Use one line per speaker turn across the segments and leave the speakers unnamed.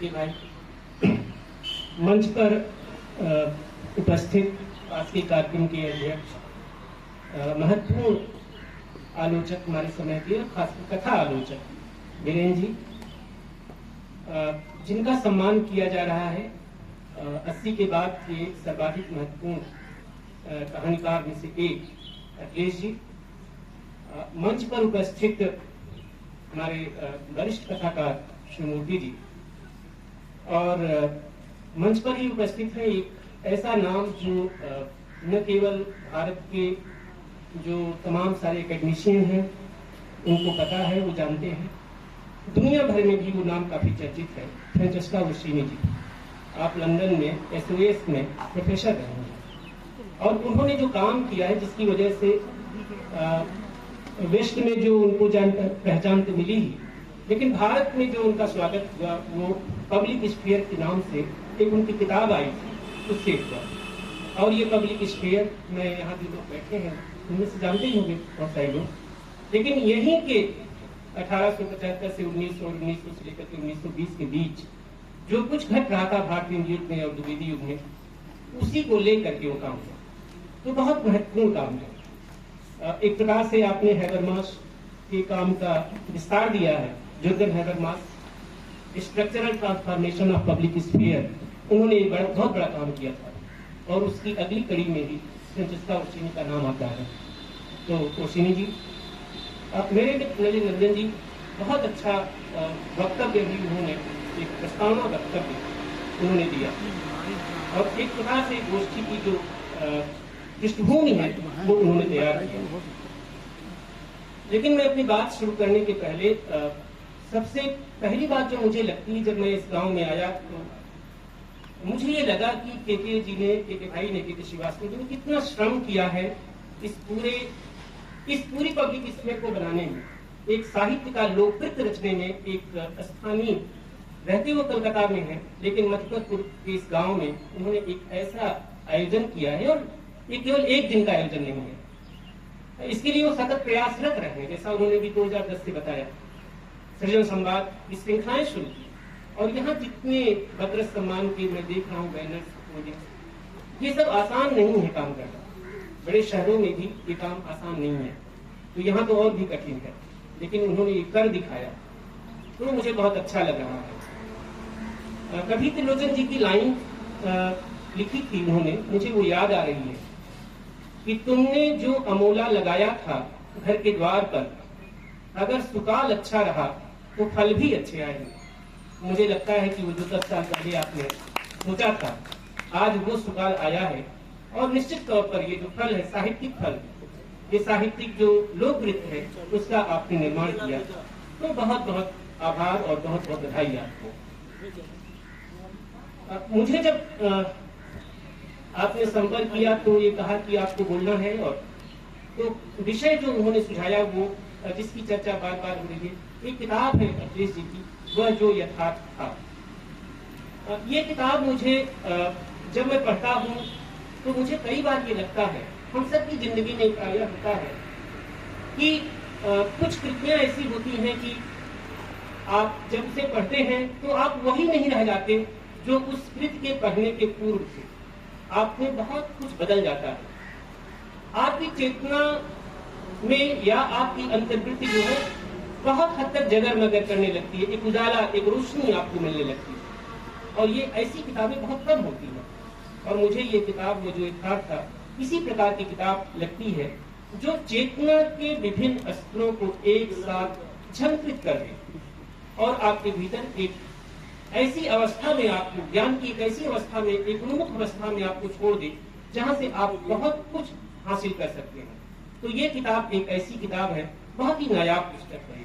के भाई, मंच पर उपस्थित आज के कार्यक्रम के अध्यक्ष, महत्वपूर्ण आलोचक हमारे समय के, खासकर कथा आलोचक वीरेंद्र जी, जिनका सम्मान किया जा रहा है 80 के बाद के सर्वाधिक महत्वपूर्ण कहानीकार में से एक अखिलेश जी, मंच पर उपस्थित हमारे वरिष्ठ कथाकार श्री मूर्ति जी, और मंच पर ही उपस्थित है एक ऐसा नाम जो न केवल भारत के जो तमाम सारे एकेडमिशियन हैं उनको पता है, वो जानते हैं, दुनिया भर में भी वो नाम काफी चर्चित है, फ्रांचेस्का ओर्सिनी जी। आप लंदन में SOS में प्रोफेसर रहे हैं और उन्होंने जो काम किया है, जिसकी वजह से वेस्ट में जो उनको पहचान तो मिली ही, लेकिन भारत में जो उनका स्वागत हुआ वो पब्लिक स्फीयर के नाम से एक उनकी किताब आई थी, उससे हुआ। और ये पब्लिक स्फीयर में यहाँ जो लोग बैठे हैं उनमें से जानते ही होंगे बहुत सारे लोग, लेकिन यहीं के 1875 से 1900 से लेकर के 1920 के बीच जो कुछ घट रहा था भारतीय युग में और द्विवेदी युग में, उसी को लेकर के वो काम हुआ। तो बहुत महत्वपूर्ण काम है। एक प्रकार से आपने हैबरमास के काम का विस्तार दिया है। Jurgen Habermas, structural transformation of public sphere, उन्होंने एक बहुत बड़ा काम किया था और उसकी अगली कड़ी में ही फ्रांचेस्का ओर्सिनी का नाम आता है। तो ओर्सिनी जी, मेरे मित्र नंदन जी, बहुत अच्छा वक्तव्य भी उन्होंने, एक प्रस्तावना वक्तव्य उन्होंने दिया और एक प्रकार से गोष्ठी की जो पृष्ठभूमि है वो उन्होंने तैयार किया। लेकिन मैं अपनी बात शुरू करने के पहले सबसे पहली बात जो मुझे लगती है, जब मैं इस गांव में आया तो मुझे ये लगा कि के जी ने, के भाई ने, के श्रीवास्तव जी ने कितना श्रम किया है इस पूरी पब्लिक स्फीयर को बनाने में, एक साहित्य का लोककृत रचने में। एक स्थानीय, रहते वो कलकत्ता में है लेकिन मधुकरपुर के इस गांव में उन्होंने एक ऐसा आयोजन किया है, और ये केवल एक दिन का आयोजन नहीं है, इसके लिए वो सतत प्रयासरत रहे। जैसा उन्होंने भी 2010 से बताया, सृजन संवाद की श्रृंखलाएं शुरू की, और यहाँ जितने भद्र सम्मान के मैं देख रहा हूँ बैनर्स, ये सब आसान नहीं है काम करना। बड़े शहरों में भी ये काम आसान नहीं है, तो यहाँ तो और भी कठिन है, लेकिन उन्होंने ये कर दिखाया, तो मुझे बहुत अच्छा लग रहा है। कभी त्रिलोचन जी की लाइन लिखी थी उन्होंने, मुझे वो याद आ रही है कि तुमने जो अमोला लगाया था घर के द्वार पर, अगर सुकाल अच्छा रहा तो फल भी अच्छे आएंगे। मुझे लगता है कि वो जो 10 साल पहले आपने सोचा था, आज वो सुकाल आया है, और निश्चित तौर पर ये जो फल है, साहित्यिक फल, ये साहित्यिक जो लोकनृत्य है, उसका आपने निर्माण किया। तो बहुत बहुत आभार और बहुत बहुत बधाई आपको। मुझे जब आपने संपर्क किया तो ये कहा कि आपको बोलना है, और तो विषय जो उन्होंने सुझाया वो, जिसकी चर्चा बार बार हो रही है, एक किताब है अखिलेश जी की, वह जो यथार्थ था। ये किताब मुझे जब मैं पढ़ता हूँ तो मुझे कई बार ये लगता है, हम सब की जिंदगी में प्रायः होता है कि कुछ कृतियां ऐसी होती हैं कि आप जब उसे पढ़ते हैं तो आप वही नहीं रह जाते जो उस कृति के पढ़ने के पूर्व थे। आपने बहुत कुछ बदल जाता है, आपकी चेतना में या आपकी अंतर्वृत्ति जो है बहुत हद तक जगर मगर करने लगती है, एक उजाला, एक रोशनी आपको मिलने लगती है, और ये ऐसी किताबें बहुत कम होती हैं। और मुझे ये किताब, वो जो यथार्थ था, इसी प्रकार की किताब लगती है जो चेतना के विभिन्न स्तरों को एक साथ झंकृत कर दे और आपके भीतर एक ऐसी अवस्था में, आपको ज्ञान की एक ऐसी अवस्था में, एक उन्मुख अवस्था में आपको छोड़ दे जहां से आप बहुत कुछ हासिल कर सकते हैं। तो ये किताब एक ऐसी किताब है, बहुत ही नायाब पुस्तक है।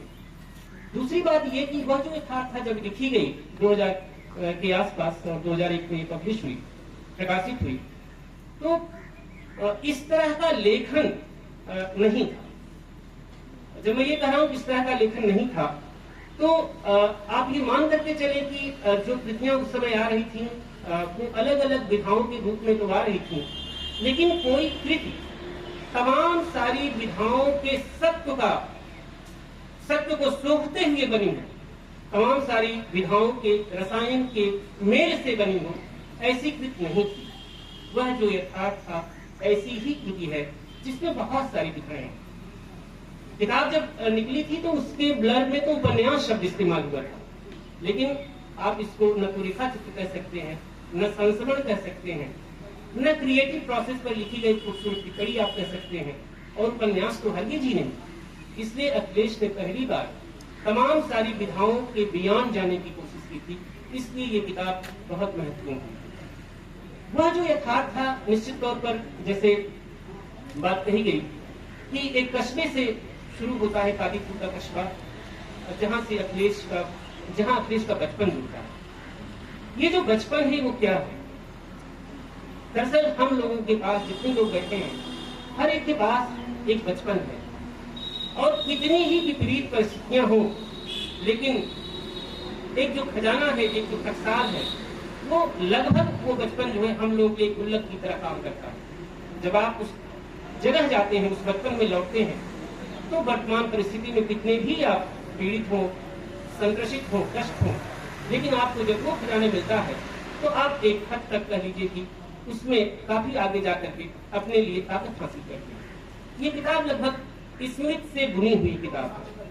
दूसरी बात ये कि वह जो यथार्थ था जब लिखी गई 2000 के आसपास, 2001 में पब्लिश हुई, प्रकाशित हुई, तो इस तरह का लेखन नहीं था। जब मैं ये कह रहा हूँ इस तरह का लेखन नहीं था, तो आप ये मान करके चले कि जो कृतियां उस समय आ रही थी वो अलग अलग विधाओं के रूप में तो आ रही थी, लेकिन कोई कृति तमाम सारी विधाओं के सत्य को सोखते हुए बनी है। तमाम सारी विधाओं के रसायन के मेल से बनी हो, ऐसी कृति नहीं थी। वह जो यथार्थ था ऐसी ही कृति है जिसमें बहुत सारी विधाएं हैं। किताब जब निकली थी तो उसके ब्लर में तो उपन्यास शब्द इस्तेमाल हुआ था, लेकिन आप इसको न तो रेखा चित्र कह सकते हैं, न संस्मरण कह सकते हैं, न क्रिएटिव प्रोसेस पर लिखी गई खूबसूरत टिप्पणी आप कह सकते हैं, और उपन्यास तो हरगिज ही नहीं। इसलिए अखिलेश ने पहली बार तमाम सारी विधाओं के बियॉन्ड जाने की कोशिश की थी, इसलिए ये किताब बहुत महत्वपूर्ण है। वह जो यथार्थ था, निश्चित तौर पर जैसे बात कही गई कि एक कस्बे से शुरू होता है, कादीपुर का कस्बा, जहां अखिलेश का बचपन जुड़ता है। ये जो बचपन है वो क्या है? दरअसल हम लोगों के पास जितने लोग बैठे हैं, हर एक के पास एक बचपन है, और कितनी ही विपरीत परिस्थितियां हो, लेकिन एक जो खजाना है, एक जो टकसाल है, वो लगभग वो बचपन जो है हम लोग के गुल्लक की तरह काम करता है। जब आप उस जगह जाते हैं, उस बचपन में लौटते हैं, तो वर्तमान परिस्थिति में कितने भी आप पीड़ित हो, संक्रसित हो, कष्ट हो, लेकिन आपको जब वो खजाना मिलता है तो आप एक हद तक कह लीजिए कि उसमें काफी आगे जाकर के अपने लिए ताकत हासिल करते हैं। ये किताब लगभग स्मृति से बुनी हुई किताब है।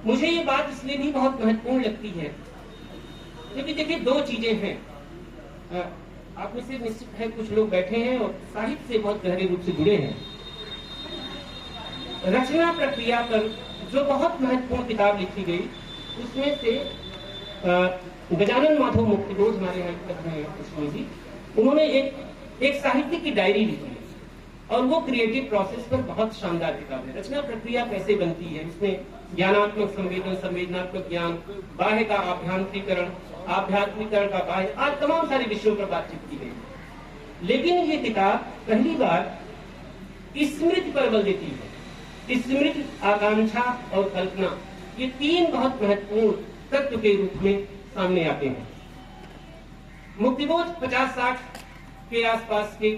मुझे ये बात इसलिए भी बहुत महत्वपूर्ण लगती है क्योंकि देखिए दो चीजें हैं। आप में से निश्चित है कुछ लोग बैठे हैं और साहित्य से बहुत गहरे रूप से जुड़े हैं। रचना प्रक्रिया पर जो बहुत महत्वपूर्ण किताब लिखी गई, उसमें से गजानन माधव मुक्तिबोध हमारे यहाँ जी, उन्होंने एक साहित्य की डायरी लिखी है, और वो क्रिएटिव प्रोसेस पर बहुत शानदार किताब है। रचना प्रक्रिया कैसे बनती है, इसमें ज्ञानात्मक संवेदन, संवेदनात्मक ज्ञान, बाह्य का आभ्यंतरीकरण, आध्यात्मिकरण का बाह्य, आज तमाम सारे विषयों पर बातचीत की गई। लेकिन ये किताब पहली बार स्मृति पर बल देती है। स्मृति, आकांक्षा और कल्पना, ये तीन बहुत महत्वपूर्ण तत्व के रूप में सामने आते हैं। मुक्तिबोध 50-60 के आसपास के